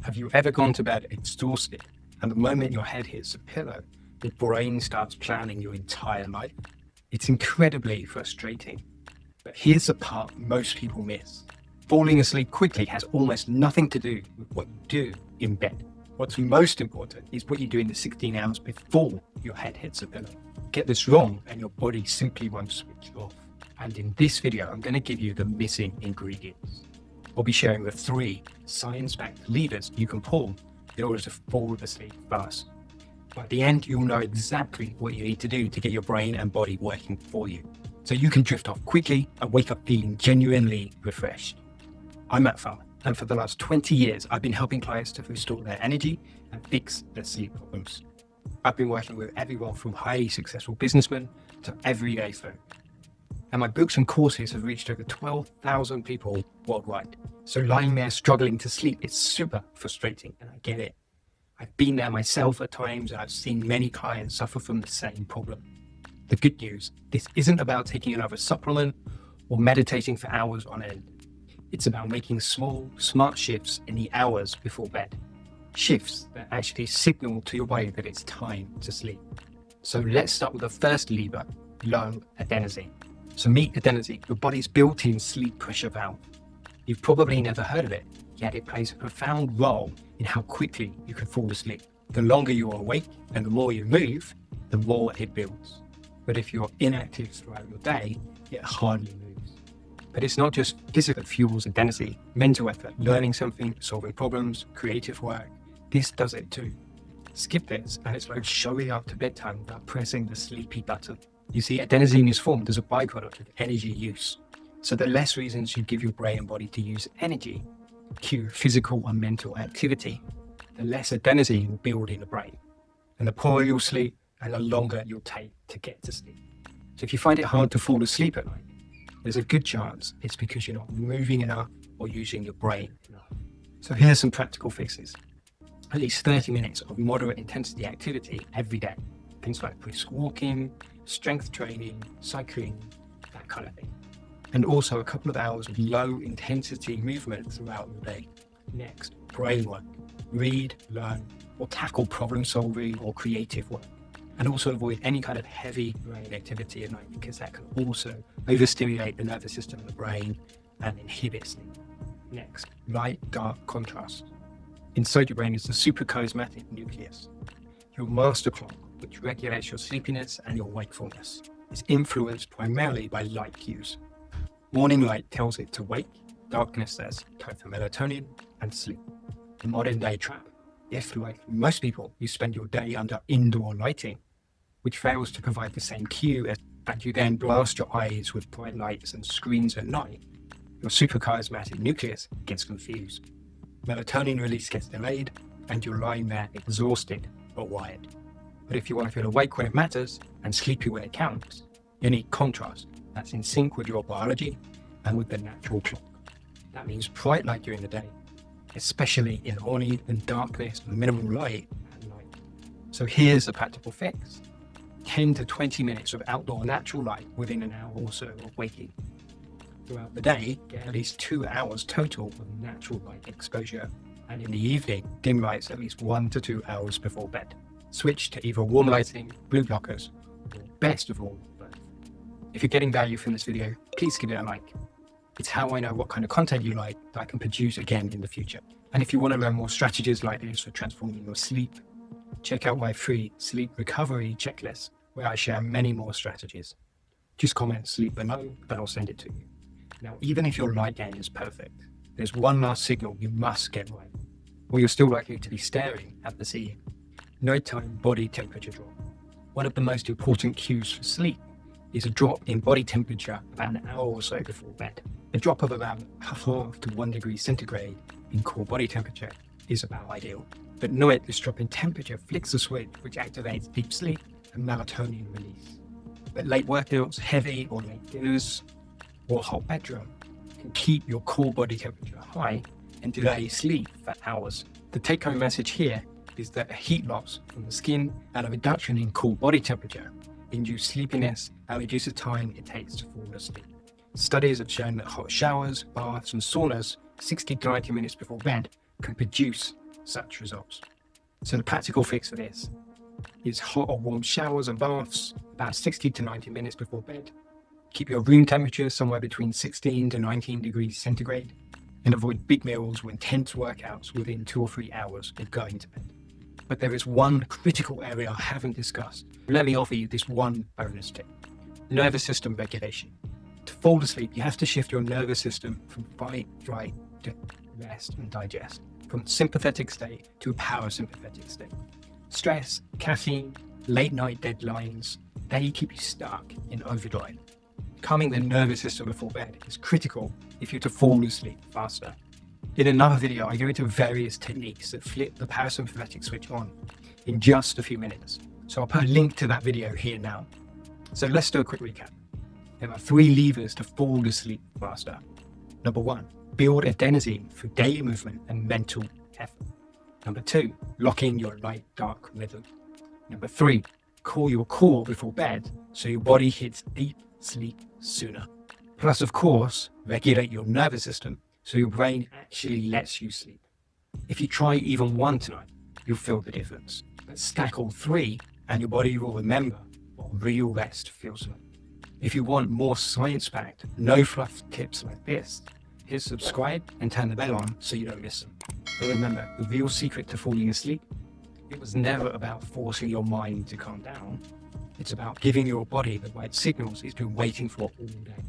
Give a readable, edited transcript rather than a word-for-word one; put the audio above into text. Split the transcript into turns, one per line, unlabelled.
Have you ever gone to bed exhausted, and the moment your head hits the pillow, your brain starts planning your entire life? It's incredibly frustrating. But here's the part most people miss. Falling asleep quickly has almost nothing to do with what you do in bed. What's most important is what you do in the 16 hours before your head hits the pillow. Get this wrong and your body simply won't switch off. And in this video, I'm going to give you the missing ingredients. I'll be sharing the 3 science-backed levers you can pull in order to fall asleep fast. By the end, you'll know exactly what you need to do to get your brain and body working for you, so you can drift off quickly and wake up feeling genuinely refreshed. I'm Matt Farr, and for the last 20 years, I've been helping clients to restore their energy and fix their sleep problems. I've been working with everyone from highly successful businessmen to everyday folk. And my books and courses have reached over 12,000 people worldwide. So lying there struggling to sleep is super frustrating, and I get it. I've been there myself at times, and I've seen many clients suffer from the same problem. The good news, this isn't about taking another supplement or meditating for hours on end. It's about making small, smart shifts in the hours before bed. Shifts that actually signal to your body that it's time to sleep. So let's start with the first lever, low adenosine. So meet adenosine, your body's built-in sleep pressure valve. You've probably never heard of it, yet it plays a profound role in how quickly you can fall asleep. The longer you're awake and the more you move, the more it builds. But if you're inactive throughout your day, it hardly moves. But it's not just physical that fuels adenosine. Mental effort, learning something, solving problems, creative work, this does it too. Skip this and it's like showing up to bedtime without pressing the sleepy button. You see, adenosine is formed as a byproduct of energy use. So the less reasons you give your brain and body to use energy, cue physical and mental activity, the less adenosine will build in the brain. And the poorer you'll sleep and the longer you'll take to get to sleep. So if you find it hard to fall asleep at night, there's a good chance it's because you're not moving enough or using your brain enough. So here's some practical fixes. At least 30 minutes of moderate intensity activity every day. Things like brisk walking, strength training, cycling, that kind of thing. And also a couple of hours of low intensity movement throughout the day. Next, brain work. Read, learn, or tackle problem solving or creative work. And also avoid any kind of heavy brain activity at night, because that can also overstimulate the nervous system of the brain and inhibit sleep. Next, light-dark contrast. Inside your brain is the suprachiasmatic nucleus, your master clock, which regulates your sleepiness and your wakefulness. It's influenced primarily by light cues. Morning light tells it to wake, darkness says time for melatonin and sleep. The modern day trap. If, like most people, you spend your day under indoor lighting, which fails to provide the same cue and you then blast your eyes with bright lights and screens at night, your suprachiasmatic nucleus gets confused. Melatonin release gets delayed, and you're lying there exhausted but wired. But if you want to feel awake when it matters and sleepy when it counts, you need contrast that's in sync with your biology and with the natural clock. That means bright light during the day, especially in the morning, and darkness and minimal light at night. So here's a practical fix. 10 to 20 minutes of outdoor natural light within an hour or so of waking. Throughout the day, get at least 2 hours total of natural light exposure, and in the evening, dim lights at least 1 to 2 hours before bed. Switch to either warm lighting, blue blockers, or best of all, both. If you're getting value from this video, please give it a like. It's how I know what kind of content you like that I can produce again in the future. And if you want to learn more strategies like this for transforming your sleep, check out my free sleep recovery checklist, where I share many more strategies. Just comment sleep below, and I'll send it to you. Now, even if your light gain is perfect, there's one last signal you must get right, or you're still likely to be staring at the ceiling. Nighttime body temperature drop. One of the most important cues for sleep is a drop in body temperature about an hour or so before bed. A drop of about half to 1 degree centigrade in core body temperature is about ideal. But note this drop in temperature flicks the switch which activates deep sleep and melatonin release. But late workouts, heavy or late dinners, or hot bedroom can keep your core body temperature high and delay sleep for hours. The take-home message here is that a heat loss from the skin and a reduction in core body temperature induce sleepiness and reduce the time it takes to fall asleep. Studies have shown that hot showers, baths and saunas 60 to 90 minutes before bed can produce such results. So the practical fix for this is hot or warm showers and baths about 60 to 90 minutes before bed. Keep your room temperature somewhere between 16 to 19 degrees centigrade, and avoid big meals or intense workouts within 2 or 3 hours of going to bed. But there is one critical area I haven't discussed. Let me offer you this one bonus tip: nervous system regulation. To fall asleep, you have to shift your nervous system from fight, flight to rest and digest, from sympathetic state to a parasympathetic state. Stress, caffeine, late night deadlines, they keep you stuck in overdrive. Calming the nervous system before bed is critical if you're to fall asleep faster. In another video, I go into various techniques that flip the parasympathetic switch on in just a few minutes. So I'll put a link to that video here now. So let's do a quick recap. There are 3 levers to fall asleep faster. Number 1, build adenosine through daily movement and mental effort. Number 2, lock in your light-dark rhythm. Number 3, call your core before bed so your body hits deep sleep sooner. Plus, of course, regulate your nervous system so your brain actually lets you sleep. If you try even one tonight, you'll feel the difference. But stack all 3 and your body will remember what real rest feels like. If you want more science-packed, no-fluff tips like this, hit subscribe and turn the bell on so you don't miss them. But remember, the real secret to falling asleep, it was never about forcing your mind to calm down. It's about giving your body the right signals it's been waiting for all day.